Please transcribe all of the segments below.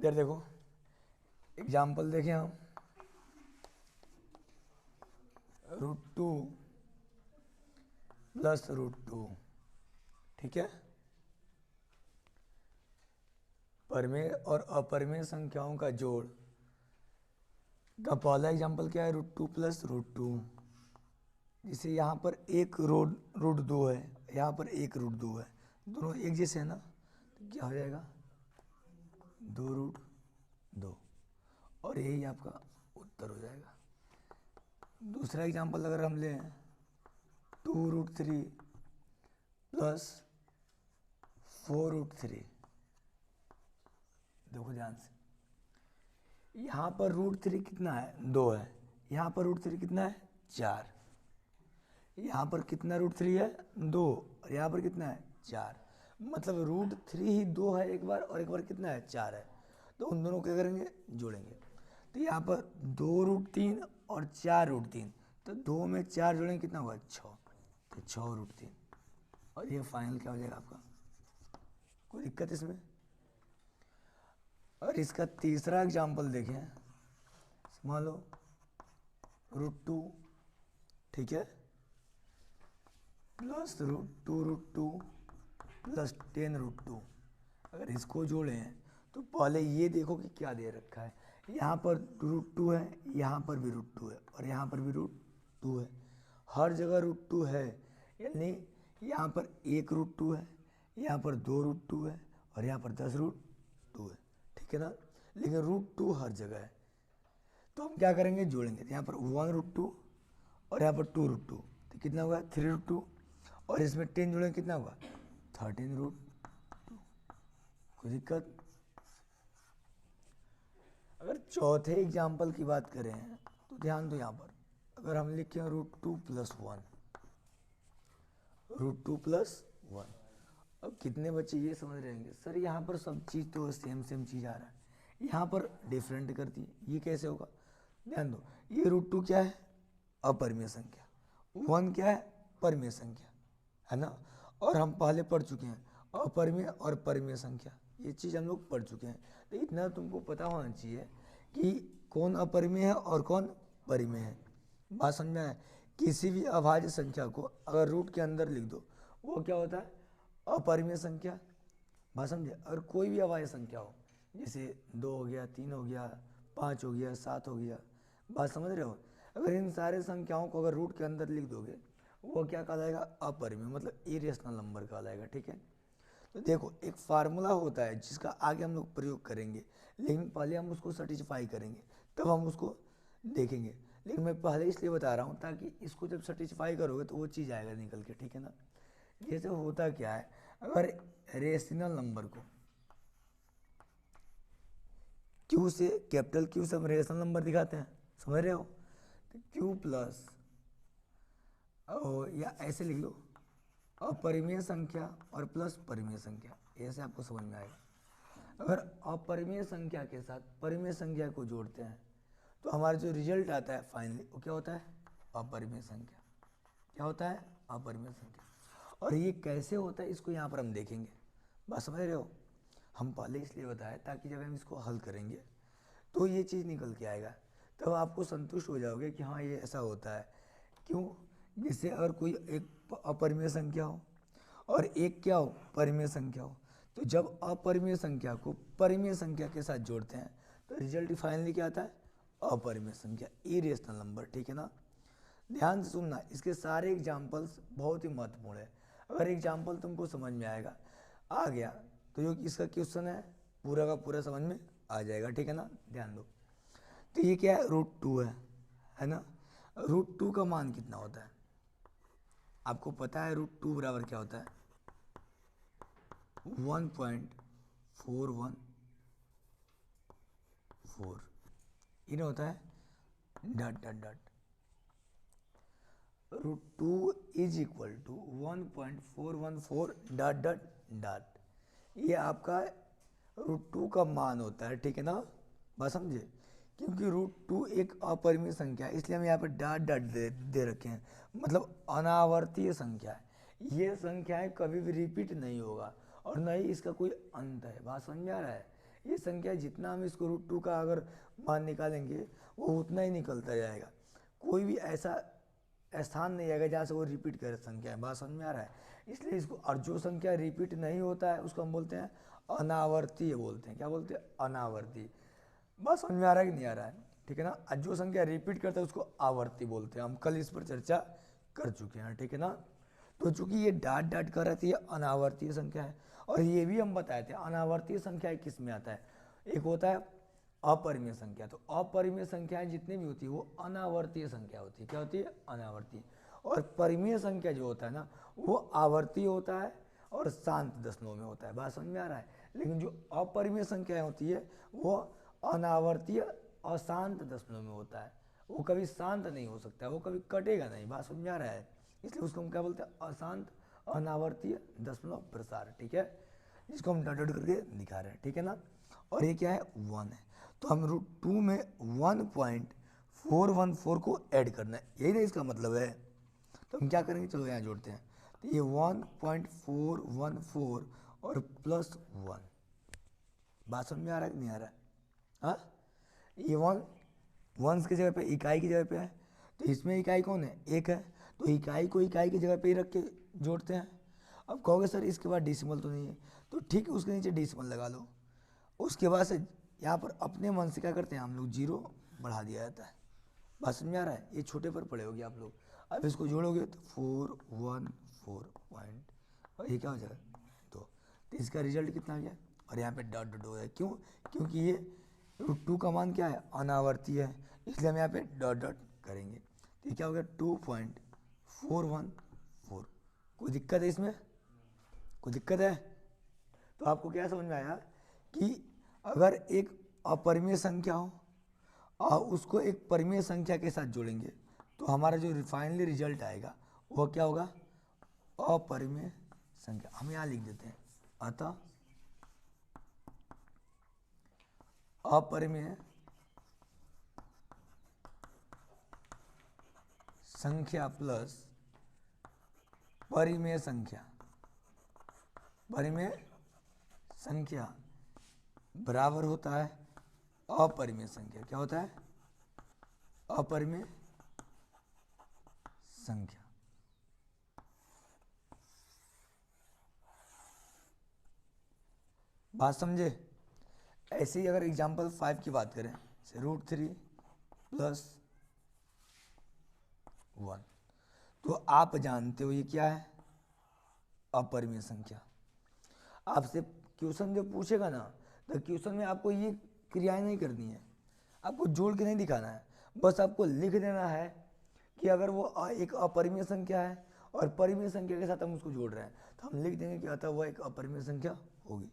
इधर देखो, एग्जाम्पल देखें हम, √2 प्लस √2, ठीक है। परिमेय और अपरिमेय संख्याओं का जोड़ का पहला एग्जाम्पल क्या है, √2 प्लस √2। जिसे यहाँ पर एक √2 है, यहाँ पर एक √2 है, दोनों एक जैसे है ना, तो क्या हो जाएगा 2√2, और यही आपका उत्तर हो जाएगा। दूसरा एग्जाम्पल अगर हम लें 2√3 प्लस 4√3, देखो ध्यान से, यहाँ पर √3 कितना है 2 है, यहाँ पर √3 कितना है 4, यहाँ पर कितना √3 है 2, और यहाँ पर कितना है 4, मतलब √3 ही 2 है एक बार, और एक बार कितना है 4 है, तो उन दोनों को क्या करेंगे जोड़ेंगे। तो यहाँ पर 2√3 और 4√3, तो 2 में 4 जोड़ेंगे कितना होगा 6, तो 6√3, और ये फाइनल क्या हो जाएगा आपका, कोई दिक्कत इसमें। और इसका तीसरा एग्जाम्पल देखें, मान लो √2, ठीक है, प्लस √2 प्लस 10√2, अगर इसको जोड़ें तो पहले ये देखो कि क्या दे रखा है, यहाँ पर √2 है, यहाँ पर भी √2 है, और यहाँ पर भी √2 है, हर जगह √2 है, यानी यहाँ पर एक √2 है, यहाँ पर 2 √2 है, और यहाँ पर 10 √2 है, ठीक है ना। लेकिन √2 हर जगह है, तो हम क्या करेंगे जोड़ेंगे, तो यहाँ पर 1√2 और यहाँ पर 2√2, तो कितना होगा 3√2, और इसमें 10 जोड़ेंगे कितना होगा 13√2, कोई दिक्कत। अगर चौथे एग्जाम्पल की बात करें तो ध्यान दो, यहाँ पर अगर हम लिखें √2 प्लस 1, √2 प्लस 1, अब कितने बच्चे ये समझ रहे होंगे सर यहाँ पर सब चीज़ तो सेम चीज़ आ रहा है, यहाँ पर डिफरेंट कर दी, ये कैसे होगा। ध्यान दो, ये √2 क्या है अपरिमेय संख्या, 1 क्या है परिमेय संख्या, है ना, और हम पहले पढ़ चुके हैं अपरिमेय और परिमेय संख्या, ये चीज़ हम लोग पढ़ चुके हैं। तो इतना तुमको पता होना चाहिए कि कौन अपरिमेय है और कौन परिमेय है। बात समझ में आए, किसी भी अभाज्य संख्या को अगर रूट के अंदर लिख दो वो क्या होता है अपरिमेय संख्या। बात समझे, अगर कोई भी अभाज्य संख्या हो, जैसे 2 हो गया, 3 हो गया, 5 हो गया, 7 हो गया, बात समझ रहे हो, अगर इन सारे संख्याओं को अगर रूट के अंदर लिख दोगे वो क्या कहलाएगा अपरिमेय, मतलब इरेशनल नंबर कहलाएगा, ठीक है। तो देखो एक फार्मूला होता है जिसका आगे हम लोग प्रयोग करेंगे, लेकिन पहले हम उसको सेटिस्फाई करेंगे तब हम उसको देखेंगे, लेकिन मैं पहले इसलिए बता रहा हूँ ताकि इसको जब सेटिस्फाई करोगे तो वो चीज़ आएगा निकल के, ठीक है ना। जैसे होता क्या है, अगर रेशनल नंबर को क्यू से, कैपिटल क्यू से हम रेशनल नंबर दिखाते हैं, समझ रहे हो, तो क्यू प्लस, या ऐसे लिख लो अपरिमेय संख्या और प्लस परिमेय संख्या, ऐसे आपको समझ में आएगा। अगर अपरिमेय संख्या के साथ परिमेय संख्या को जोड़ते हैं तो हमारा जो रिजल्ट आता है फाइनली वो क्या होता है अपरिमेय संख्या, क्या होता है अपरिमेय संख्या। और ये कैसे होता है इसको यहाँ पर हम देखेंगे, बात समझ रहे हो, हम पहले इसलिए बताया ताकि जब हम इसको हल करेंगे तो ये चीज़ निकल के आएगा, तब आपको संतुष्ट हो जाओगे कि हाँ ये ऐसा होता है। क्यों, जिससे अगर कोई एक अपरिमेय संख्या हो और एक क्या हो परिमेय संख्या हो, तो जब अपरिमेय संख्या को परिमेय संख्या के साथ जोड़ते हैं तो रिजल्ट फाइनली क्या आता है अपरिमेय संख्या, इरेशनल नंबर, ठीक है ना। ध्यान से सुनना, इसके सारे एग्जाम्पल्स बहुत ही महत्वपूर्ण है। अगर एग्जाम्पल तुमको समझ में आ गया तो जो इसका क्वेश्चन है पूरा का पूरा समझ में आ जाएगा, ठीक है ना। ध्यान दो, तो ये क्या है √2 है ना, √2 का मान कितना होता है आपको पता है, √2 बराबर क्या होता है 1.414, इन होता है dot dot dot, √2 is equal to 1.414 dot dot dot, ये आपका √2 का मान होता है, ठीक है ना। बस समझे, क्योंकि √2 एक अपरिमेय संख्या है इसलिए हम यहाँ पर डॉट डॉट दे रखे हैं, मतलब अनावर्तीय संख्या है, ये संख्याएं कभी भी रिपीट नहीं होगा और न ही इसका कोई अंत है। बात समझ में आ रहा है, ये संख्या जितना हम इसको √2 का अगर मान निकालेंगे वो उतना ही निकलता जाएगा, कोई भी ऐसा स्थान नहीं आएगा जहाँ से वो रिपीट करे संख्या है। बात समझ में आ रहा है? इसलिए इसको, और जो संख्या रिपीट नहीं होता है उसको हम बोलते हैं अनावर्तीय बोलते हैं। क्या बोलते हैं? अनावर्तीय। बात समझ में आ रहा है कि नहीं आ रहा है? ठीक है ना। और जो संख्या रिपीट करता है उसको आवर्ती बोलते हैं। हम कल इस पर चर्चा कर चुके हैं, ठीक है ना। तो चूंकि ये डाट डाट कर रही थी, ये अनावर्तीय संख्या है। और ये भी हम बताए थे अनावर्तीय संख्या किस में आता है, एक होता है अपरिमेय संख्या। तो अपरिमेय संख्याएं जितनी भी होती है वो अनावर्तीय संख्या होती है। क्या होती है? अनावर्तीय। और परिमेय संख्या जो होता है ना वो आवर्तीय होता है और शांत दशमलव में होता है। बात समझ में आ रहा है? लेकिन जो अपरिमेय संख्याएं होती है वो अनावर्तीय अशांत दशमलव में होता है। वो कभी शांत नहीं हो सकता है, वो कभी कटेगा नहीं। बात समझ में आ रहा है? इसलिए उसको हम क्या बोलते हैं? अशांत अनावर्तीय दशमलव प्रसार। ठीक है, जिसको हम डॉट डॉट करके दिखा रहे हैं, ठीक है ना। और ये क्या है? 1 है। तो हम √2 में 1.414 को ऐड करना है, यही ना इसका मतलब है। तो हम क्या करेंगे, चलो यहाँ जोड़ते हैं। तो ये 1.414 और +1। बात समझ में आ रहा है कि नहीं आ रहा है? हाँ, ये वंस की जगह पे, इकाई की जगह पे है। तो इसमें इकाई कौन है? 1 है। तो इकाई को इकाई की जगह पे ही रख के जोड़ते हैं। अब कहोगे सर इसके बाद डेसिमल तो नहीं है, तो ठीक है, उसके नीचे डेसिमल लगा लो। उसके बाद से यहाँ पर अपने मन से क्या करते हैं हम लोग, 0 बढ़ा दिया जाता है। बात समझ में आ रहा है? ये छोटे पर पड़े होगे आप लोग। अब इसको जोड़ोगे तो 414 पॉइंट, और ये क्या हो जाएगा 2। तो इसका रिजल्ट कितना आ गया? और यहाँ पे डॉट डॉट हो गया। क्यों? क्योंकि ये √2 का मान क्या है? अनावर्तीय है, इसलिए हम यहाँ पे डॉट डॉट करेंगे। तो ये क्या हो गया? 2.414। कोई दिक्कत है इसमें? कोई दिक्कत है? तो आपको क्या समझ में आया कि अगर एक अपरिमेय संख्या हो और उसको एक परिमेय संख्या के साथ जोड़ेंगे तो हमारा जो फाइनली रिजल्ट आएगा वो क्या होगा? अपरिमेय संख्या। हम यहाँ लिख देते हैं, अतः अपरिमेय संख्या प्लस परिमेय संख्या, परिमेय संख्या बराबर होता है अपरिमेय संख्या। क्या होता है? अपरिमेय संख्या। बात समझे? ऐसे ही अगर एग्जाम्पल 5 की बात करें, से √3 + 1, तो आप जानते हो ये क्या है? अपरिमेय संख्या। आपसे क्वेश्चन जो पूछेगा ना, तो क्वेश्चन में आपको ये क्रियाएं नहीं करनी है, आपको जोड़ के नहीं दिखाना है, बस आपको लिख देना है कि अगर वो एक अपरिमेय संख्या है और परिमेय संख्या के साथ हम उसको जोड़ रहे हैं, तो हम लिख देंगे कि अतः वह एक अपरिमेय संख्या होगी।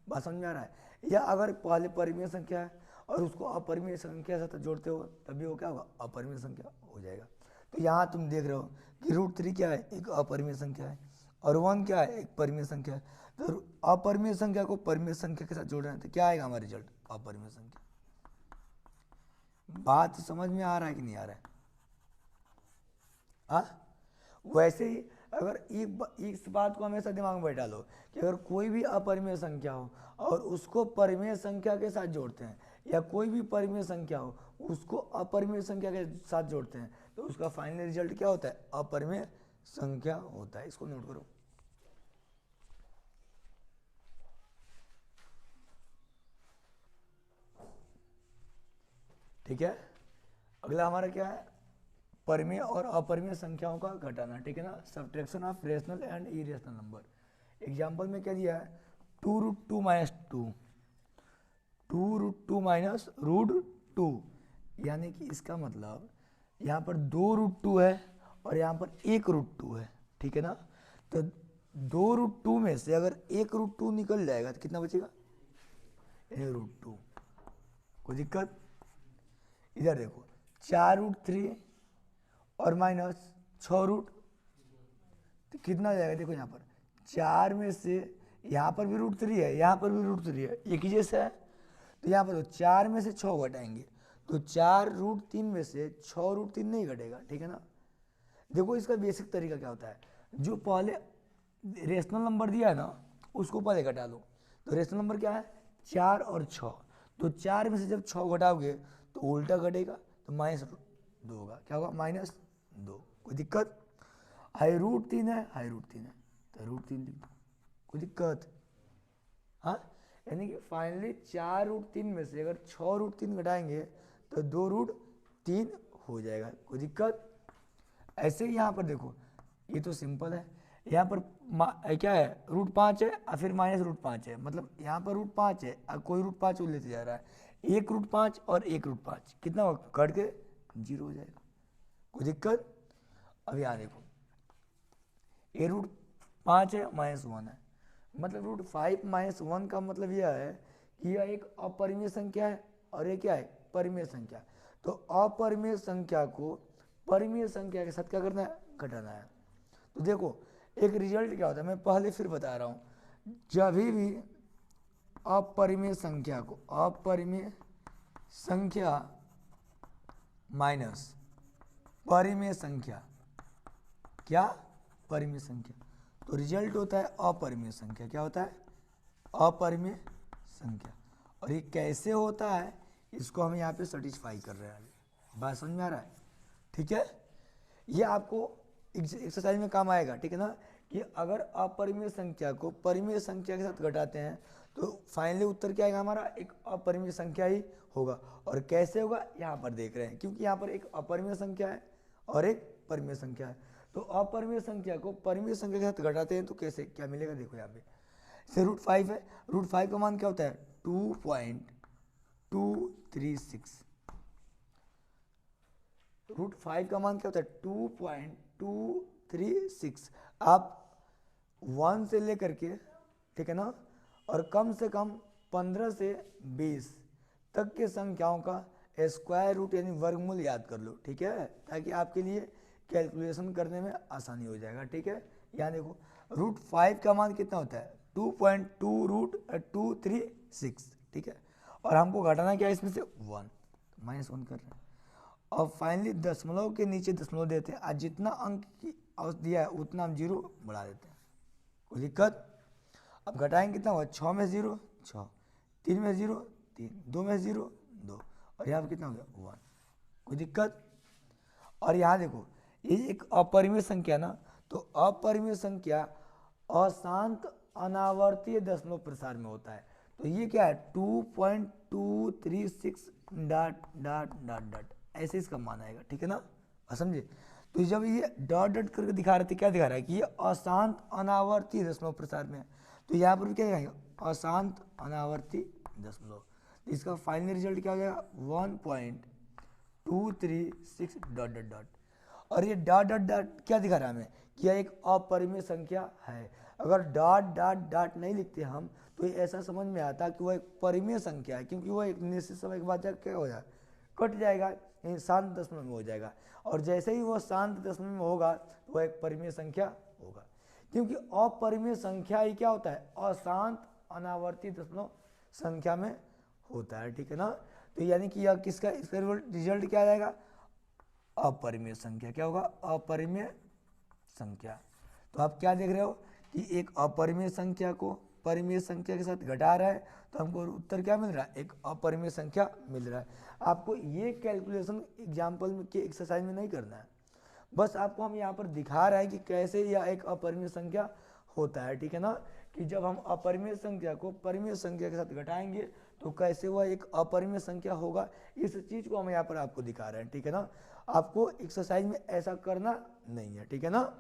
बात समझ में आ रहा है? या अगर पहले परिमेय संख्या है और उसको अपरिमेय संख्या के साथ जोड़ते हो तभी वो क्या होगा? अपरिमेय संख्या हो जाएगा। तो यहाँ तुम देख रहे हो कि √3 क्या है? एक अपरिमेय संख्या है, और 1 क्या है? एक परिमेय संख्या है। तो अपरिमेय संख्या को परिमेय संख्या के साथ जोड़ रहे हैं तो क्या आएगा हमारा रिजल्ट? अपरिमेय संख्या। बात समझ में आ रहा है कि नहीं आ रहा है? वैसे ही अगर इस बात को हमेशा दिमाग में बैठा लो कि अगर कोई भी अपरिमेय संख्या हो और उसको परिमेय संख्या के साथ जोड़ते हैं, या कोई भी परिमेय संख्या हो उसको अपरिमेय संख्या के साथ जोड़ते हैं, तो उसका फाइनल रिजल्ट क्या होता है? अपरिमेय संख्या होता है। इसको नोट करो। ठीक है, अगला हमारा क्या है? परिमेय और अपरिमेय संख्याओं का घटाना। ठीक है ना, subtraction of rational and irrational number. Example में क्या दिया है? 2√2 - 2, 2√2 - √2, यानी कि इसका मतलब यहाँ पर 2√2 है और यहाँ पर 1√2 है। ठीक है ना, तो 2√2 में से अगर 1√2 निकल जाएगा तो कितना बचेगा? 1√2। कोई दिक्कत? इधर देखो, 4√3 और -6 तो कितना हो जाएगा? देखो यहाँ पर 4 में से यहाँ पर भी √3 है, यहाँ पर भी √3 है, एक ही जैसा है। तो यहाँ पर 4 में से 6 घटाएंगे तो 4√3 में से 6√3 नहीं घटेगा। ठीक है ना। देखो इसका बेसिक तरीका क्या होता है, जो पहले रेशनल नंबर दिया है ना उसको पहले घटा लो। तो रेशनल नंबर क्या है? 4 और 6, तो 4 में से जब 6 घटाओगे तो उल्टा घटेगा, तो -2 होगा। क्या होगा? -2। कोई दिक्कत? हाई रूट 3 है, हाई रूट 3 है तो √3 लिख दो, कोई दिक्कत? हाँ, यानी कि फाइनली 4√3 में से अगर 6√3 घटाएंगे तो 2√3 हो जाएगा। कोई दिक्कत? ऐसे ही यहाँ पर देखो, ये तो सिंपल है। यहाँ पर क्या है? √5 है और फिर -√5 है, मतलब यहाँ पर √5 है और कोई √5 लेते जा रहा है। 1√5 और 1√5 कितना होगा? कट के 0 हो जाएगा। कोई दिक्कत? अब यहाँ देखो, ये √5 है, -1 है, मतलब √5 - 1 का मतलब यह है कि यह एक अपरिमेय संख्या है और ये क्या है? परिमेय संख्या। तो अपरिमेय संख्या को परिमेय संख्या के साथ क्या करना है? घटाना है। तो देखो एक रिजल्ट क्या होता है, मैं पहले फिर बता रहा हूँ। जब भी अपरिमेय संख्या को अपरिमेय संख्या माइनस परिमेय संख्या, क्या? परिमेय संख्या, तो रिजल्ट होता है अपरिमेय संख्या। क्या होता है? अपरिमेय संख्या। और ये कैसे होता है इसको हम यहाँ पे सेटिस्फाई कर रहे हैं। बात समझ में आ रहा है? ठीक है, ये आपको एक्सरसाइज में काम आएगा। ठीक है ना, कि अगर अपरिमेय संख्या को परिमेय संख्या के साथ घटाते हैं तो फाइनली उत्तर क्या आएगा हमारा? एक अपरिमेय संख्या ही होगा। और कैसे होगा यहाँ पर देख रहे हैं, क्योंकि यहाँ पर एक अपरिमेय संख्या है और एक परिमेय संख्या है। तो अपरिमेय संख्या को परिमेय संख्या के साथ घटाते हैं तो कैसे क्या मिलेगा? देखो यहाँ पे से √5 है, √5 का मान क्या होता है? 2.236। √5 का मान क्या होता है? 2.236। आप 1 से लेकर के, ठीक है ना, और कम से कम 15 से 20 तक के संख्याओं का स्क्वायर रूट यानी वर्गमूल याद कर लो। ठीक है, ताकि आपके लिए कैलकुलेशन करने में आसानी हो जाएगा। ठीक है, यहाँ देखो √5 का मान कितना होता है? 2.236। ठीक है, और हमको घटाना क्या है इसमें से? 1, -1 कर रहे हैं। और फाइनली दशमलव के नीचे दशमलव देते हैं, आज जितना अंक की दिया है उतना हम 0 बढ़ा देते हैं। कोई दिक्कत? अब घटाएंगे कितना होगा? 6 में 0 6, 3 में 0 3, 2 में 0 2, और यहाँ पर कितना हो गया? 1। कोई दिक्कत? और यहाँ देखो ये एक अपरिमेय संख्या ना, तो अपरिमेय संख्या अशांत अनावर्तीय दशमलव प्रसार में होता है। तो ये क्या है? 2.236 ... ऐसे इसका मान आएगा। ठीक है ना, समझे? तो जब ये डॉट डॉट करके दिखा रहे थे, क्या दिखा रहा है? कि ये अशांत अनावर्ती दशमलव प्रसार में है। तो यहाँ पर भी क्या दिखाएंगे? अशांत अनावर्ती दशमलव। तो इसका फाइनल रिजल्ट क्या हो जाएगा? 1.236 ... और ये डॉट डॉट डॉट क्या दिखा रहा है हमें? कि यह एक अपरिमेय संख्या है। अगर डॉट डॉट डॉट नहीं लिखते हम तो ये ऐसा समझ में आता कि वह एक परिमेय संख्या है, क्योंकि वह एक निश्चित समय के बाद क्या हो जाए? कट जाएगा, शांत दशमलव में हो जाएगा। और जैसे ही वह शांत दशमलव में होगा तो वह एक परिमेय संख्या होगा, क्योंकि अपरिमेय संख्या ही क्या होता है? अशांत अनावर्ती दशमलव संख्या में होता है। ठीक है ना, तो यानी कि यह किसका इसका रिजल्ट क्या आ जाएगा? अपरिमेय संख्या। क्या होगा? अपरिमेय संख्या। तो आप क्या देख रहे हो कि एक अपरिमेय संख्या को परिमेय संख्या के साथ घटा रहा है, तो हमको उत्तर क्या मिल रहा है? एक अपरिमेय संख्या मिल रहा है। आपको ये कैलकुलेशन एग्जाम्पल में के एक्सरसाइज में नहीं करना है, बस आपको हम यहाँ पर दिखा रहे हैं कि कैसे यह एक अपरिमेय संख्या होता है। ठीक है ना, कि जब हम अपरिमेय संख्या को परिमेय संख्या के साथ घटाएंगे तो कैसे वह एक अपरिमेय संख्या होगा, इस चीज़ को हम यहाँ पर आपको दिखा रहे हैं। ठीक है ना, आपको एक्सरसाइज में ऐसा करना नहीं है। ठीक है ना,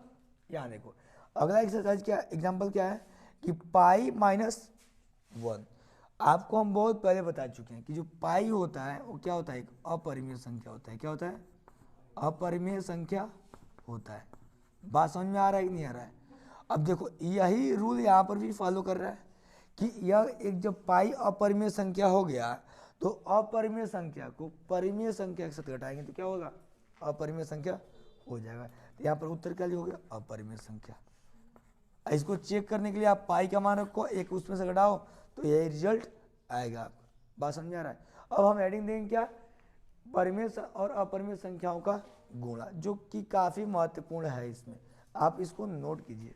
यहाँ देखो अगला एक्सरसाइज क्या एग्जाम्पल क्या है कि π-1। आपको हम बहुत पहले बता चुके हैं कि जो पाई होता है वो क्या होता है? एक अपरिमेय संख्या होता है। क्या होता है? अपरिमेय संख्या होता है। बात समझ में आ रहा है कि नहीं आ रहा है? अब देखो यही रूल यहाँ पर भी फॉलो कर रहा है कि यह एक जब पाई अपरिमेय संख्या हो गया तो अपरिमेय संख्या को परिमेय संख्या के साथ घटाएंगे तो क्या होगा? अपरिमेय संख्या हो जाएगा। तो यहाँ पर उत्तर क्या लिखोगे? अपरिमेय संख्या। इसको चेक करने के लिए आप पाई का मान रखो, एक उसमें से घटाओ तो यही रिजल्ट आएगा आपका। बात समझ आ रहा है? अब हम हेडिंग देंगे क्या? परिमेय और अपरिमेय संख्याओं का गुणा, जो कि काफ़ी महत्वपूर्ण है। इसमें आप इसको नोट कीजिए।